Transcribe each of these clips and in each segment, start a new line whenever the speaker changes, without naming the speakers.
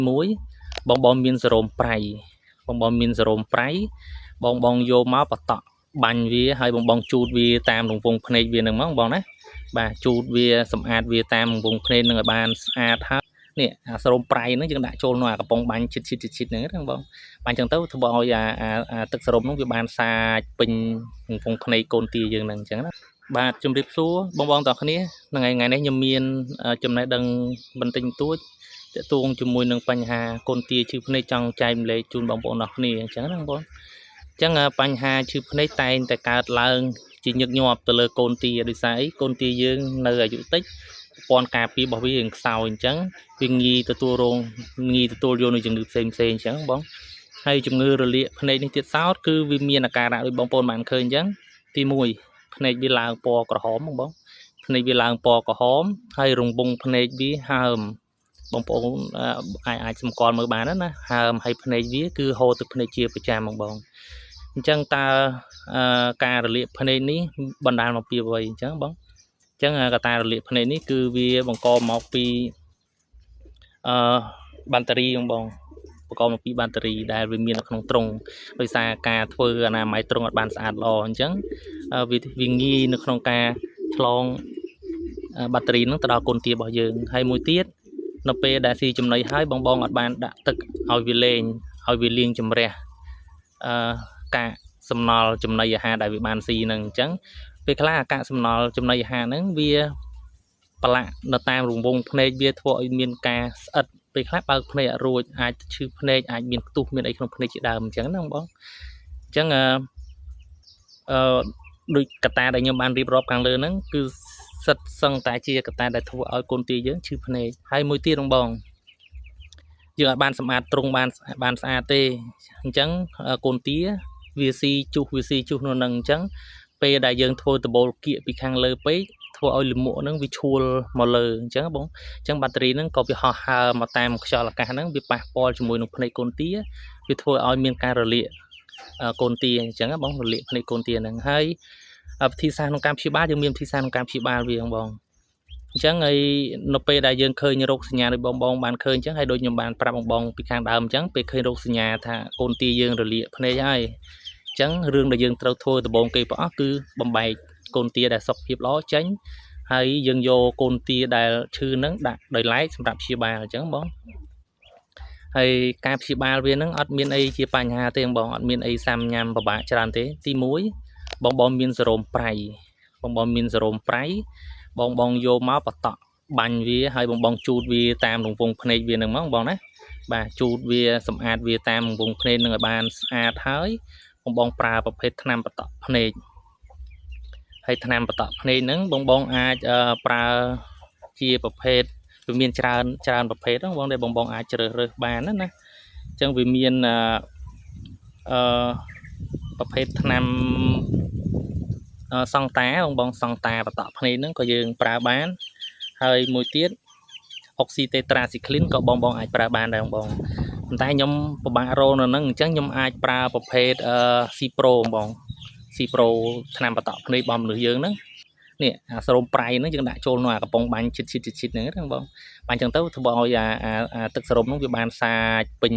មួយបងមានសរោមប្រៃបងមានសរោមប្រៃបងយកមកបតក់បាញ់វាហើយបងជូតវាតាមរង្វង់ភ្នែកវានឹងមកបងណាបាទជូតវាសម្អាតវាតាមរង្វង់ភ្នែកនឹងឲ្យបានស្អាតហើយនេះអាសរោមប្រៃហ្នឹងយើងដាក់ចូលក្នុងអាកំប៉ុងបាញ់ឈិតហ្នឹងហ្នឹងបងបាញ់ចឹងទៅធ្វើឲ្យអាទឹកសរោមហ្នឹងវាបានសាចពេញរង្វង់ភ្នែកកូនទាយើងហ្នឹងអញ្ចឹងណាបាទជំរាបសួរបងទាំងគ្នាថ្ងៃនេះខ្ញុំមានចំណេះដឹងបន្តិចបន្តួចទាក់ទងជាមួយនឹងបញ្ហាកូនទាឈឺភ្នែកចង់ចែកម្លែកជូនបងប្អូនអរគ្នាអញ្ចឹងណាបងអញ្ចឹងបញ្ហាឈឺភ្នែកតែងតែកើតឡើងជាញឹកញាប់ទៅលើកូនទាដោយសារអីកូនទាយើងនៅអាយុតិចប្រព័ន្ធការពាររបស់វាខ្សោយអញ្ចឹងវាងាយទទួលយកនូវជំងឺផ្សេងអញ្ចឹងបងហើយជំងឺរលាកភ្នែកនេះទៀតសោតគឺវាមានអាការៈដូចបងប្អូនបានឃើញអញ្ចឹងទី1ភ្នែកវាឡើងពណ៌ក្រហមបងភ្នែកវាឡើងពណ៌ក្រហមហើយរង្វង់ភ្នែកវាហើមបងប្អូនអាចសម្គាល់មើលបានណាហើមហើយភ្នែកវាគឺហូរទឹកភ្នែកជាប្រចាំបងអញ្ចឹងតើការរលាកភ្នែកនេះបណ្ដាលមកពីអ្វីអញ្ចឹងបងអញ្ចឹងកត្តារលាកភ្នែកនេះគឺវាបង្កមកពីបាក់តេរីបងបង្កមកពីបាក់តេរីដែលវាមាននៅក្នុងទ្រុងដោយសារការធ្វើអនាម័យទ្រុងអត់បានស្អាតល្អអញ្ចឹងវាងាយនៅក្នុងការឆ្លងបាក់តេរីហ្នឹងទៅដល់កូនទារបស់យើងហើយមួយទៀតនៅពេលដែលស៊ីចំណីហើយបងអត់បានដាក់ទឹកឲ្យវាលេងឲ្យវាលាងជំរះកាកសំណល់ចំណីអាហារដែលវាបានស៊ីហ្នឹងអញ្ចឹងពេលខ្លះអាកាកសំណល់ចំណីអាហារហ្នឹងវាប្រឡាក់នៅតាមរង្វង់ភ្នែកវាធ្វើឲ្យមានការស្អិតពេលខ្លះបើកភ្នែកអត់រួចអាចឈឺភ្នែកអាចមានផ្ទុះមានអីក្នុងភ្នែកជាដើមអញ្ចឹងណាបងអញ្ចឹងដូចកត្តាដែលខ្ញុំបានរៀបរាប់ខាងលើហ្នឹងគឺសិតសឹងតែជាកត្តាដែលធ្វើឲ្យកូនទាយើងឈឺភ្នែកហើយមួយទៀតបងយើងអាចបានសម្អាតទ្រុងបានស្អាតទេអញ្ចឹងកូនទាវាស៊ីជុះនៅនឹងអញ្ចឹងពេលដែលយើងធ្វើដបូលគៀកពីខាងលើពេកធ្វើឲ្យលិមួកហ្នឹងវាឈួលមកលើអញ្ចឹងបងអញ្ចឹងបាក់តេរីហ្នឹងក៏វាហោះហើរមកតាមខ្យល់អាកាសហ្នឹងវាប៉ះពាល់ជាមួយនឹងភ្នែកកូនទាវាធ្វើឲ្យមានការរលាកកូនទាអញ្ចឹងបងរលាកភ្នែកកូនទាហ្នឹងហើយវិធីសាស្ត្រក្នុងការព្យាបាលយើងមានវិធីសាស្ត្រក្នុងការព្យាបាលវាបងអញ្ចឹងហើយនៅពេលដែលយើងឃើញរោគសញ្ញាដូចបងបានឃើញអញ្ចឹងហើយដូចខ្ញុំបានប្រាប់បងពីខាងដើមអញ្ចឹងពេលឃើញរោគសញ្ញាថាកូនទាយើងរលាកភ្នែកហើយអញ្ចឹងរឿងដែលយើងត្រូវធ្វើដំបូងគេប្រអស់គឺបំបែកកូនទាដែលសុខភាពល្អចេញហើយយើងយកកូនទាដែលឈឺហ្នឹងដាក់ដោយឡែកសម្រាប់ព្យាបាលអញ្ចឹងបងហើយការព្យាបាលវាហ្នឹងអត់មានអីជាបញ្ហាទេបងអត់មានអីសាំញ៉ាំពិបាកច្រើនទេទី1បងមានសរោមប្រៃមានសរោមប្រៃបងយកមកបតក់បាញ់វាហើយបងជូតវាតាមរង្វង់ភ្នែកវានឹងមកបងណាបាទជូតវាសម្អាតវាតាមរង្វង់ភ្នែកនឹងឲ្យបានស្អាតហើយបងប្រើប្រភេទថ្នាំបតក់ភ្នែកហើយថ្នាំបតក់ភ្នែកហ្នឹងបងអាចប្រើជាប្រភេទវាមានច្រើនប្រភេទហ្នឹងបងដែលបងអាចជ្រើសរើសបានណាអញ្ចឹងវាមានប្រភេទថ្នាំសង្តាបងសង្តាបតក់ភ្នែកហ្នឹងក៏យើងប្រើបានហើយមួយទៀតអុកស៊ីតេត្រាស៊ីក្លីនក៏បងអាចប្រើបានដែរបងប៉ុន្តែខ្ញុំពិបាករកនៅហ្នឹងអញ្ចឹងខ្ញុំអាចប្រើប្រភេទស៊ីប្រូបងស៊ីប្រូថ្នាំបតក់ភ្នែករបស់មនុស្សយើងហ្នឹងនេះអាសរោមប្រៃហ្នឹងយើងដាក់ចូលក្នុងអាកំប៉ុងបាញ់ឈិតហ្នឹងបងបាញ់ចឹងទៅធ្វើឲ្យអាទឹកសរោមហ្នឹងវាបានសាចពេញ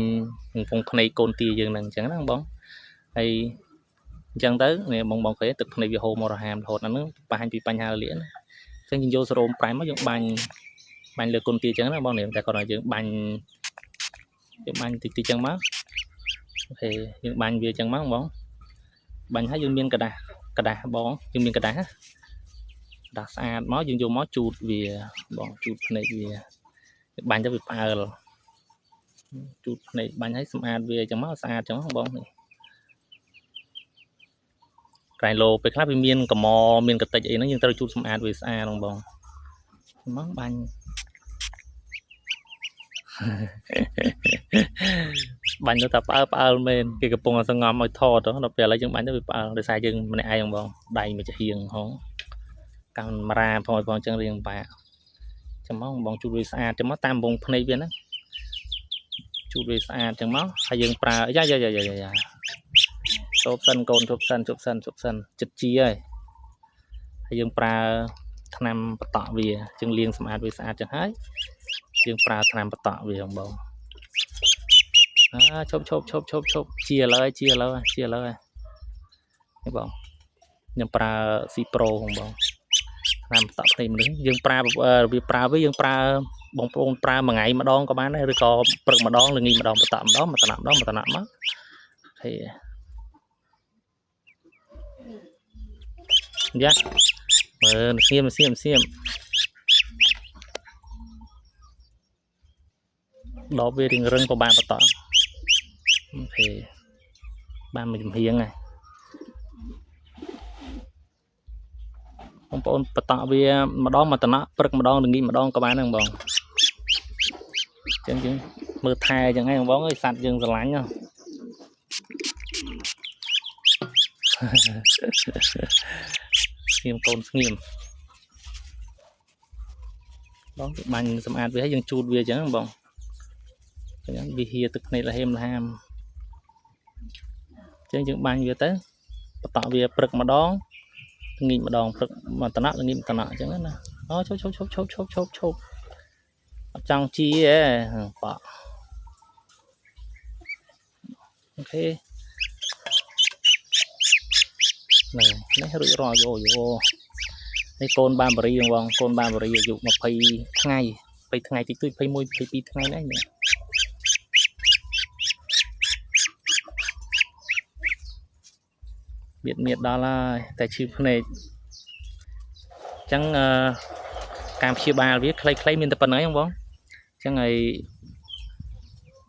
រង្វង់ភ្នែកកូនទាយើងហ្នឹងអញ្ចឹងណាបងហើយអញ្ចឹងទៅនេះបងឃើញទឹកភ្នែកវាហូរមករហ័សរហូតអាហ្នឹងបង្ហាញពីបញ្ហារលាកណាអញ្ចឹងយើងយកសរោមប្រៃមកយើងបាញ់លើកូនទាអញ្ចឹងណាបងនេះតែគាត់ឲ្យយើងបាញ់តិចអញ្ចឹងមកអូខេយើងបាញ់វាអញ្ចឹងមកបងបាញ់ហើយយើងមានกระดาษបងយើងមានกระดาษស្អាតមកយើងយកមកជូតវាបងជូតភ្នែកវាបាញ់ទៅវាផ្អើលជូតភ្នែកបាញ់ហើយសម្អាតវាអញ្ចឹងមកស្អាតអញ្ចឹងបងនេះក្រែងលោពេលខ្លះវាមានកំមានកតិចអីហ្នឹងយើងត្រូវជូតសម្អាតវាស្អាតបងមកបាញ់ទៅតែផ្អើលមែនគេកំពុងសង្ងំឲ្យថតដល់ពេលឥឡូវយើងបាញ់ទៅវាផ្អើលដោយសារយើងម្នាក់ឯងបងដៃមួយចាហៀងហងកាមេរ៉ាផងអញ្ចឹងរៀងបាក់ចាំមកបងជូតវាស្អាតចាំមកតាមវងភ្នែកវាណាជូតវាស្អាតចឹងមកហើយយើងប្រើយ៉ាជប់សិនកូនជប់សិនចិត្តជាហើយយើងប្រើថ្នាំបតក់វាយើងលាងសម្អាតវាស្អាតចឹងហើយយើងប្រើថ្នាំបតក់វាបង chụp chia lời thấy bảo nhưng pra si pro không bảo làm tập thì mình dương pra vì pra với dương pra bông bông pra mà ngày mà đón có bán này rồi có bật mà đón là nghi mà đón mà tạm đó mà tạm á thì dạ xem đó về rừng rừng của bạn bắt tỏ thì bạn mình hiếng này ông bắt tỏ về mà đón mà tạm á bật mà đón là nghi mà đón có bán không bằng chẳng mưa thai chẳng ai bóng cái sạt rừng lánh nhau nghiêm côn nghiêm đó bạn xem ăn với dân chun về chẳng bằng vì hier thực này là hem là ham chứ những bạn về tới tạo về bật mà đón nghìn mà đòn mà tận là nghìn tận chẳng hạn đó chốt trong chi ấy bỏ ok này lấy rủi ro vô đây côn ba bari vòng côn ba bari dùng một phay ngày thì tôi phay môi phay pi ngày đấy miệt đó là tại chữ này chẳng cam chia ba viết clay miền tây ấy không bóng chẳng ngày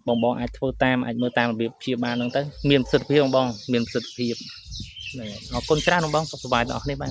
bong ai thua tam ai mưa tam việc chia ba nó tới miền sụt phía bong miền sụt phía này nó con tra nó bong sập bài đó này bạn